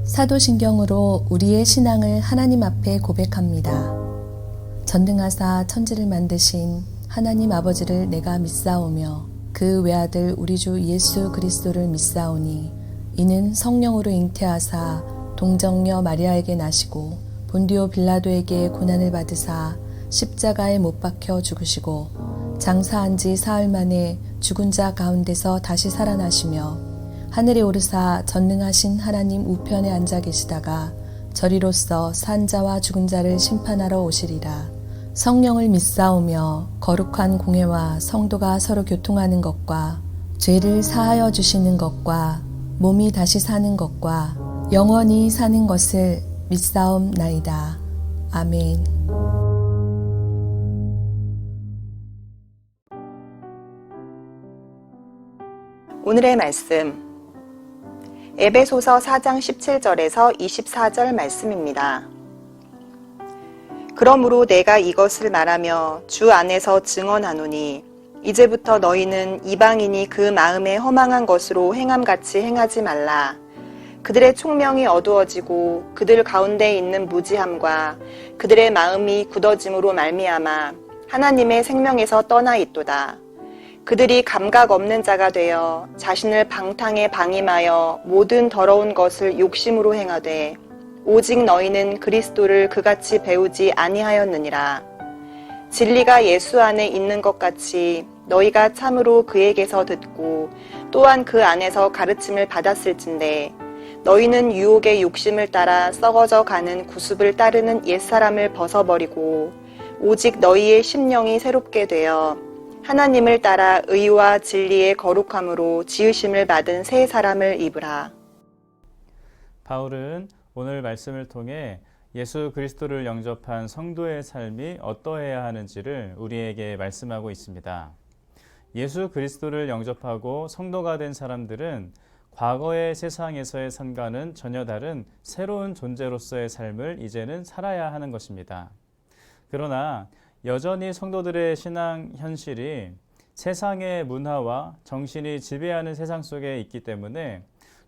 사도신경으로 우리의 신앙을 하나님 앞에 고백합니다. 전능하사 천지를 만드신 하나님 아버지를 내가 믿사오며 그 외아들 우리 주 예수 그리스도를 믿사오니 이는 성령으로 잉태하사 동정녀 마리아에게 나시고 본디오 빌라도에게 고난을 받으사 십자가에 못 박혀 죽으시고 장사한 지 사흘 만에 죽은 자 가운데서 다시 살아나시며 하늘에 오르사 전능하신 하나님 우편에 앉아 계시다가 저리로서 산 자와 죽은 자를 심판하러 오시리라. 성령을 믿사오며 거룩한 공회와 성도가 서로 교통하는 것과 죄를 사하여 주시는 것과 몸이 다시 사는 것과 영원히 사는 것을 믿사옵나이다. 아멘. 오늘의 말씀 에베소서 4장 17절에서 24절 말씀입니다. 그러므로 내가 이것을 말하며 주 안에서 증언하노니 이제부터 너희는 이방인이 그 마음에 허망한 것으로 행함같이 행하지 말라. 그들의 총명이 어두워지고 그들 가운데 있는 무지함과 그들의 마음이 굳어짐으로 말미암아 하나님의 생명에서 떠나 있도다. 그들이 감각 없는 자가 되어 자신을 방탕에 방임하여 모든 더러운 것을 욕심으로 행하되 오직 너희는 그리스도를 그같이 배우지 아니하였느니라. 진리가 예수 안에 있는 것 같이 너희가 참으로 그에게서 듣고 또한 그 안에서 가르침을 받았을진데 너희는 유혹의 욕심을 따라 썩어져 가는 구습을 따르는 옛사람을 벗어버리고 오직 너희의 심령이 새롭게 되어 하나님을 따라 의와 진리의 거룩함으로 지으심을 받은 새 사람을 입으라. 바울은 오늘 말씀을 통해 예수 그리스도를 영접한 성도의 삶이 어떠해야 하는지를 우리에게 말씀하고 있습니다. 예수 그리스도를 영접하고 성도가 된 사람들은 과거의 세상에서의 삶과는 전혀 다른 새로운 존재로서의 삶을 이제는 살아야 하는 것입니다. 그러나 여전히 성도들의 신앙 현실이 세상의 문화와 정신이 지배하는 세상 속에 있기 때문에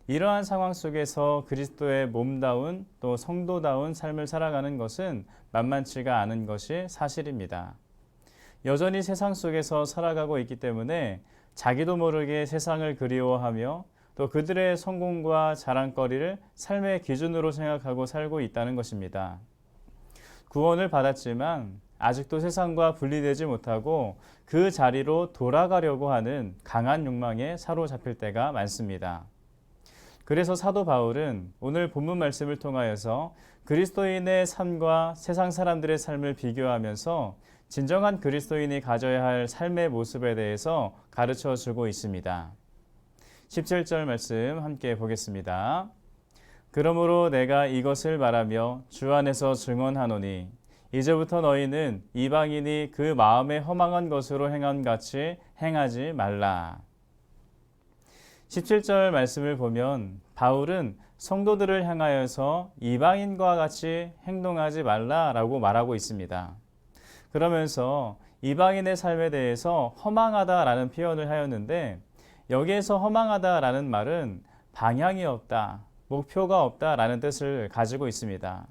이러한 상황 속에서 그리스도의 몸다운 또 성도다운 삶을 살아가는 것은 만만치가 않은 것이 사실입니다. 여전히 세상 속에서 살아가고 있기 때문에 자기도 모르게 세상을 그리워하며 또 그들의 성공과 자랑거리를 삶의 기준으로 생각하고 살고 있다는 것입니다. 구원을 받았지만 아직도 세상과 분리되지 못하고 그 자리로 돌아가려고 하는 강한 욕망에 사로잡힐 때가 많습니다. 그래서 사도 바울은 오늘 본문 말씀을 통하여서 그리스도인의 삶과 세상 사람들의 삶을 비교하면서 진정한 그리스도인이 가져야 할 삶의 모습에 대해서 가르쳐 주고 있습니다. 17절 말씀 함께 보겠습니다. 그러므로 내가 이것을 말하며 주 안에서 증언하노니 이제부터 너희는 이방인이 그 마음에 허망한 것으로 행함같이 행하지 말라. 17절 말씀을 보면 바울은 성도들을 향하여서 이방인과 같이 행동하지 말라라고 말하고 있습니다. 그러면서 이방인의 삶에 대해서 허망하다라는 표현을 하였는데 여기에서 허망하다라는 말은 방향이 없다, 목표가 없다라는 뜻을 가지고 있습니다.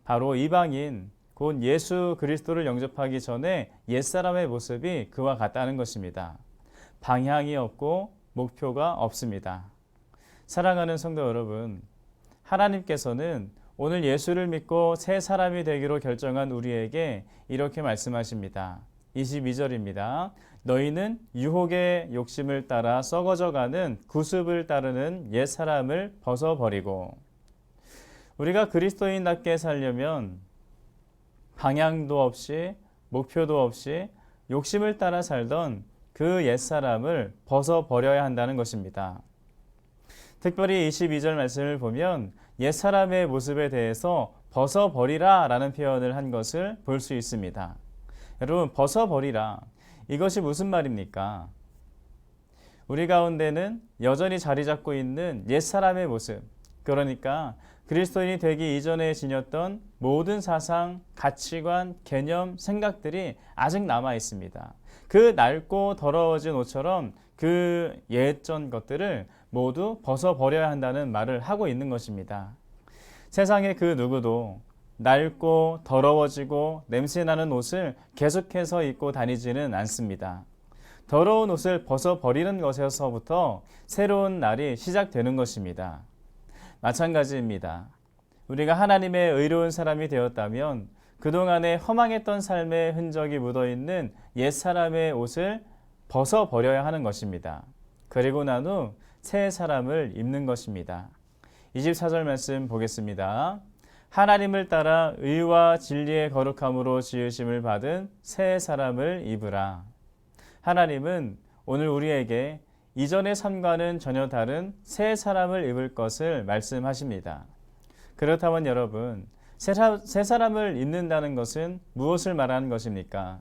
바로 이방인, 곧 예수 그리스도를 영접하기 전에 옛사람의 모습이 그와 같다는 것입니다. 방향이 없고 목표가 없습니다. 사랑하는 성도 여러분, 하나님께서는 오늘 예수를 믿고 새 사람이 되기로 결정한 우리에게 이렇게 말씀하십니다. 22절입니다. 너희는 유혹의 욕심을 따라 썩어져가는 구습을 따르는 옛사람을 벗어버리고. 우리가 그리스도인답게 살려면 방향도 없이 목표도 없이 욕심을 따라 살던 그 옛사람을 벗어버려야 한다는 것입니다. 특별히 22절 말씀을 보면 옛사람의 모습에 대해서 벗어버리라 라는 표현을 한 것을 볼 수 있습니다. 여러분, 벗어버리라, 이것이 무슨 말입니까? 우리 가운데는 여전히 자리 잡고 있는 옛사람의 모습, 그러니까 그리스도인이 되기 이전에 지녔던 모든 사상, 가치관, 개념, 생각들이 아직 남아 있습니다. 그 낡고 더러워진 옷처럼 그 예전 것들을 모두 벗어버려야 한다는 말을 하고 있는 것입니다. 세상의 그 누구도 낡고 더러워지고 냄새나는 옷을 계속해서 입고 다니지는 않습니다. 더러운 옷을 벗어버리는 것에서부터 새로운 날이 시작되는 것입니다. 마찬가지입니다. 우리가 하나님의 의로운 사람이 되었다면 그동안에 허망했던 삶의 흔적이 묻어있는 옛사람의 옷을 벗어버려야 하는 것입니다. 그리고 난 후 새 사람을 입는 것입니다. 24절 말씀 보겠습니다. 하나님을 따라 의와 진리의 거룩함으로 지으심을 받은 새 사람을 입으라. 하나님은 오늘 우리에게 이전의 삶과는 전혀 다른 새 사람을 입을 것을 말씀하십니다. 그렇다면 여러분, 새 사람을 입는다는 것은 무엇을 말하는 것입니까?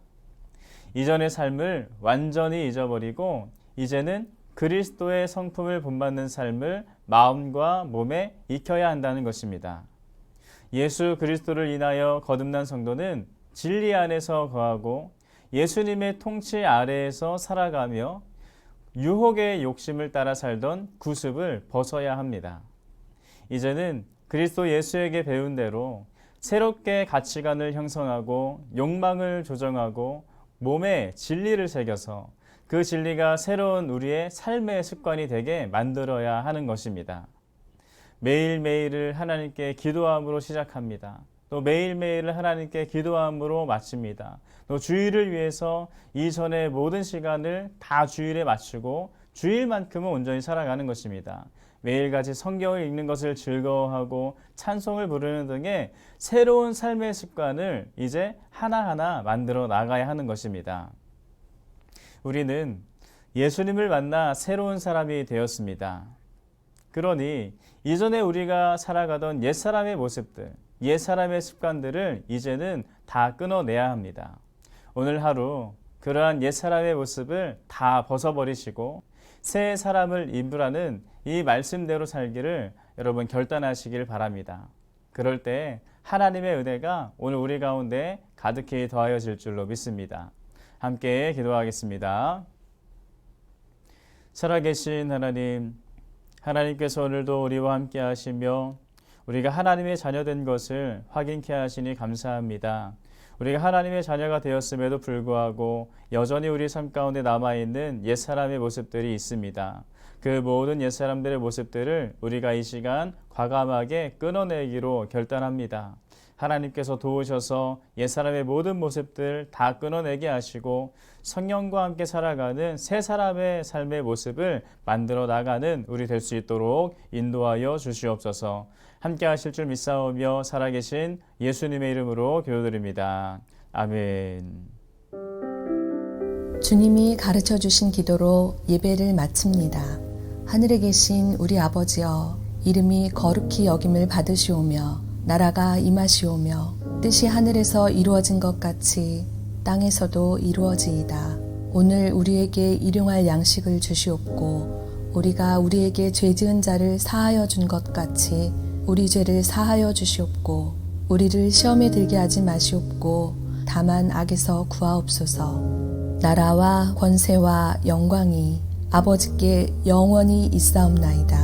이전의 삶을 완전히 잊어버리고 이제는 그리스도의 성품을 본받는 삶을 마음과 몸에 익혀야 한다는 것입니다. 예수 그리스도를 인하여 거듭난 성도는 진리 안에서 거하고 예수님의 통치 아래에서 살아가며 유혹의 욕심을 따라 살던 구습을 벗어야 합니다. 이제는 그리스도 예수에게 배운 대로 새롭게 가치관을 형성하고 욕망을 조정하고 몸에 진리를 새겨서 그 진리가 새로운 우리의 삶의 습관이 되게 만들어야 하는 것입니다. 매일매일을 하나님께 기도함으로 시작합니다. 또 매일매일을 하나님께 기도함으로 마칩니다. 또 주일을 위해서 이전의 모든 시간을 다 주일에 맞추고 주일만큼은 온전히 살아가는 것입니다. 매일같이 성경을 읽는 것을 즐거워하고 찬송을 부르는 등의 새로운 삶의 습관을 이제 하나하나 만들어 나가야 하는 것입니다. 우리는 예수님을 만나 새로운 사람이 되었습니다. 그러니 이전에 우리가 살아가던 옛사람의 모습들, 옛사람의 습관들을 이제는 다 끊어내야 합니다. 오늘 하루 그러한 옛사람의 모습을 다 벗어버리시고 새 사람을 입으라는 이 말씀대로 살기를 여러분 결단하시길 바랍니다. 그럴 때 하나님의 은혜가 오늘 우리 가운데 가득히 더하여질 줄로 믿습니다. 함께 기도하겠습니다. 살아계신 하나님, 하나님께서 오늘도 우리와 함께 하시며 우리가 하나님의 자녀된 것을 확인케 하시니 감사합니다. 우리가 하나님의 자녀가 되었음에도 불구하고 여전히 우리 삶 가운데 남아있는 옛사람의 모습들이 있습니다. 그 모든 옛사람들의 모습들을 우리가 이 시간 과감하게 끊어내기로 결단합니다. 하나님께서 도우셔서 옛사람의 모든 모습들 다 끊어내게 하시고 성령과 함께 살아가는 새 사람의 삶의 모습을 만들어 나가는 우리 될 수 있도록 인도하여 주시옵소서. 함께 하실 줄 믿사오며 살아계신 예수님의 이름으로 기도드립니다. 아멘. 주님이 가르쳐 주신 기도로 예배를 마칩니다. 하늘에 계신 우리 아버지여, 이름이 거룩히 여김을 받으시오며 나라가 임하시오며 뜻이 하늘에서 이루어진 것 같이 땅에서도 이루어지이다. 오늘 우리에게 일용할 양식을 주시옵고 우리가 우리에게 죄 지은 자를 사하여 준 것 같이 우리 죄를 사하여 주시옵고 우리를 시험에 들게 하지 마시옵고 다만 악에서 구하옵소서. 나라와 권세와 영광이 아버지께 영원히 있사옵나이다.